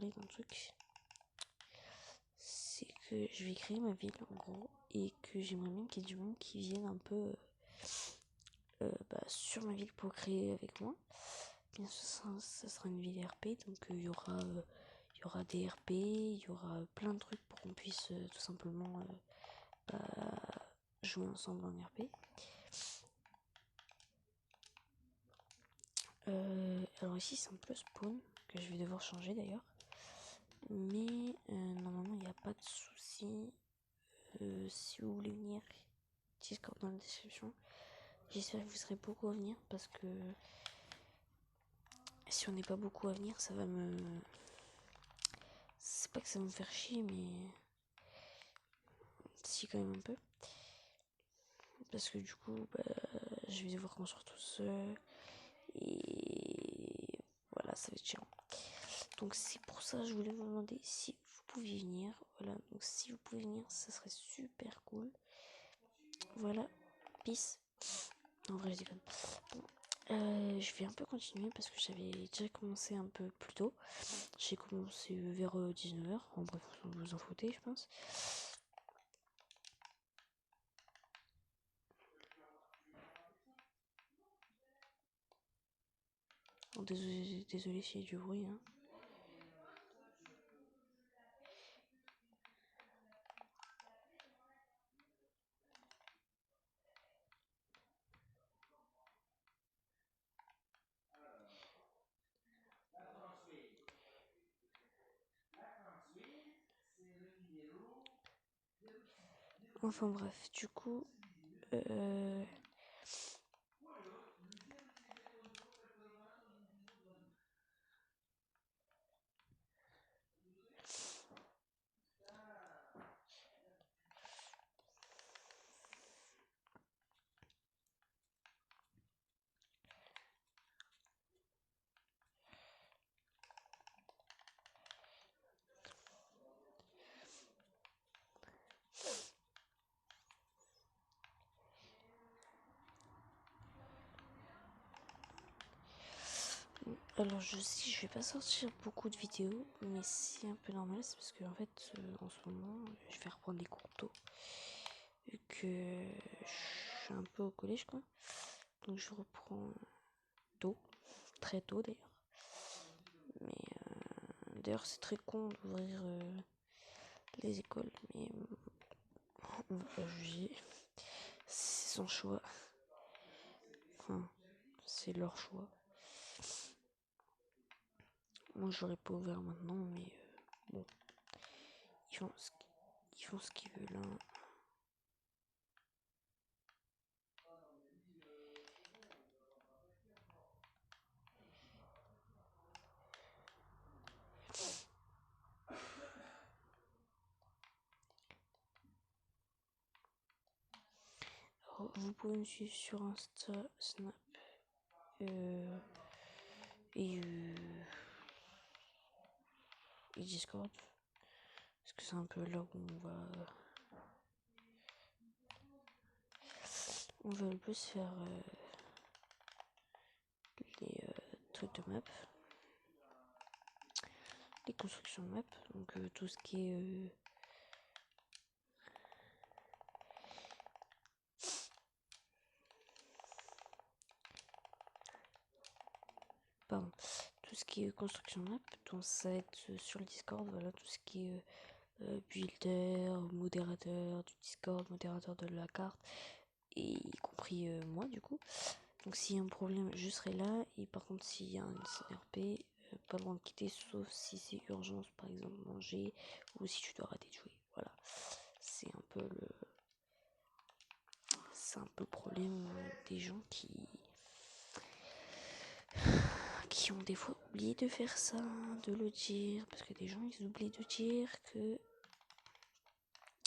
avec un truc. C'est que je vais créer ma ville en gros et que j'aimerais bien qu'il y ait du monde qui vienne un peu sur ma ville pour créer avec moi. Bien sûr, ça sera une ville RP, donc il y aura des RP, il y aura plein de trucs pour qu'on puisse tout simplement jouer ensemble en RP. Alors ici c'est un peu spawn que je vais devoir changer d'ailleurs, mais normalement il n'y a pas de souci. Si vous voulez venir, Discord dans la description. J'espère que vous serez beaucoup à venir parce que si on n'est pas beaucoup à venir, ça va me... C'est pas que ça va me faire chier, mais si quand même un peu. Parce que du coup, je vais devoir construire tout seul. Et voilà, ça va être chiant. Donc c'est pour ça que je voulais vous demander si vous pouviez venir. Voilà, donc si vous pouvez venir, ça serait super cool. Voilà, peace. En vrai, je déconne. Bon, je vais un peu continuer parce que j'avais déjà commencé un peu plus tôt. J'ai commencé vers 19h. En bref, vous vous en foutez, je pense. Bon, désolé s'il y a du bruit. Hein. Enfin bref, du coup... Alors je vais pas sortir beaucoup de vidéos, mais c'est un peu normal, c'est parce que en fait en ce moment je vais reprendre des cours tôt, vu que je suis un peu au collège quoi, donc je reprends tôt, très tôt d'ailleurs, mais d'ailleurs c'est très con d'ouvrir les écoles, mais on va pas juger, c'est son choix, enfin c'est leur choix. Moi j'aurais pas ouvert maintenant, mais bon, ils font ce qu'ils veulent. Hein. Alors, vous pouvez me suivre sur Insta, Snap et Discord. Parce que c'est un peu là où on va le plus faire les trucs de map, les constructions de map, donc tout ce qui est pardon, tout ce qui est construction de map, donc ça va être sur le Discord, voilà, tout ce qui est builder, modérateur du Discord, modérateur de la carte, et y compris moi du coup. Donc s'il y a un problème, je serai là, et par contre s'il y a un CRP, pas le droit de quitter sauf si c'est urgence, par exemple manger, ou si tu dois arrêter de jouer. Voilà, c'est un peu le problème des gens qui ont des fois oublié de faire ça, de le dire, parce que des gens ils oublient de dire que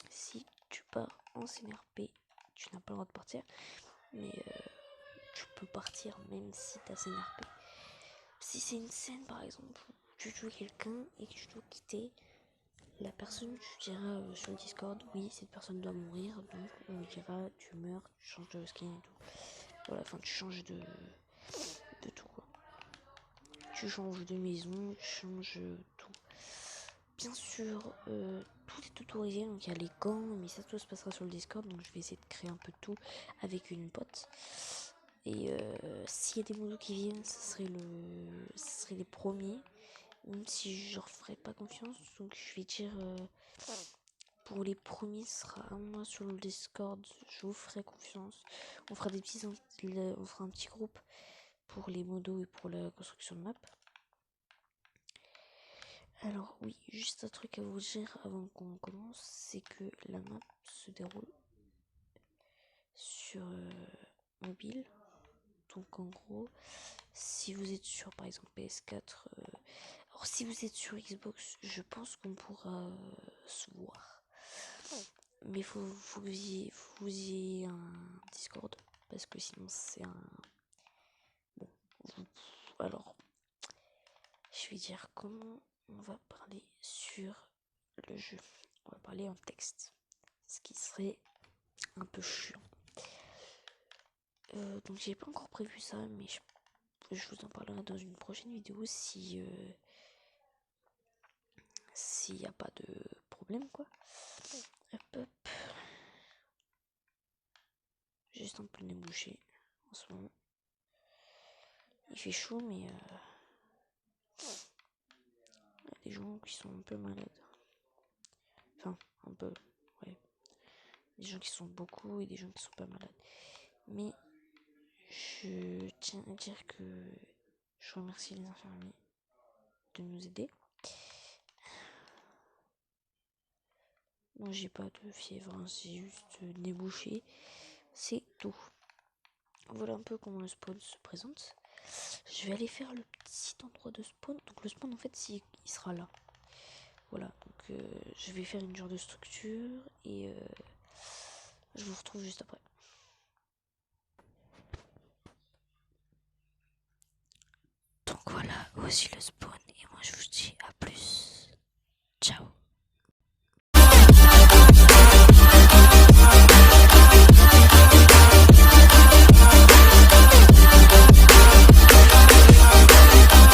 si tu pars en CNRP, tu n'as pas le droit de partir, mais tu peux partir même si t'as CNRP. Si c'est une scène par exemple où tu joues quelqu'un et que tu dois quitter, la personne, tu diras sur le Discord, oui, cette personne doit mourir, donc on lui dira, tu meurs, tu changes de skin et tout. Voilà, enfin, tu changes de tout quoi. Tu changes de maison, tu changes tout. bien sûr, tout est autorisé. Donc il y a les gants, mais ça tout se passera sur le Discord. Donc je vais essayer de créer un peu de tout avec une pote. Et s'il y a des modos qui viennent, ce serait les premiers. Même si je leur ferai pas confiance. Donc je vais dire pour les premiers, ce sera à moi sur le Discord. Je vous ferai confiance. On fera on fera un petit groupe pour les modos et pour la construction de map. Alors oui, juste un truc à vous dire avant qu'on commence, c'est que la map se déroule sur mobile. Donc en gros, si vous êtes sur par exemple PS4, alors si vous êtes sur Xbox, je pense qu'on pourra se voir. Mais il faut que vous ayez un Discord, parce que sinon c'est un... Bon, alors, je vais dire comment on va parler sur le jeu. On va parler en texte, ce qui serait un peu chiant. Donc j'ai pas encore prévu ça, mais je vous en parlerai dans une prochaine vidéo s'il n'y a pas de problème quoi. Hop hop. Juste un peu le nez bouché en ce moment. Il fait chaud, mais il y a des gens qui sont un peu malades. Enfin, un peu, ouais. Des gens qui sont beaucoup et des gens qui sont pas malades. Mais je tiens à dire que je remercie les infirmiers de nous aider. Moi j'ai pas de fièvre, hein, c'est juste nez bouché, c'est tout. Voilà un peu comment le spawn se présente. Je vais aller faire le petit endroit de spawn. Donc le spawn en fait il sera là. Voilà, donc je vais faire une genre de structure et je vous retrouve juste après. Donc voilà, voici le spawn.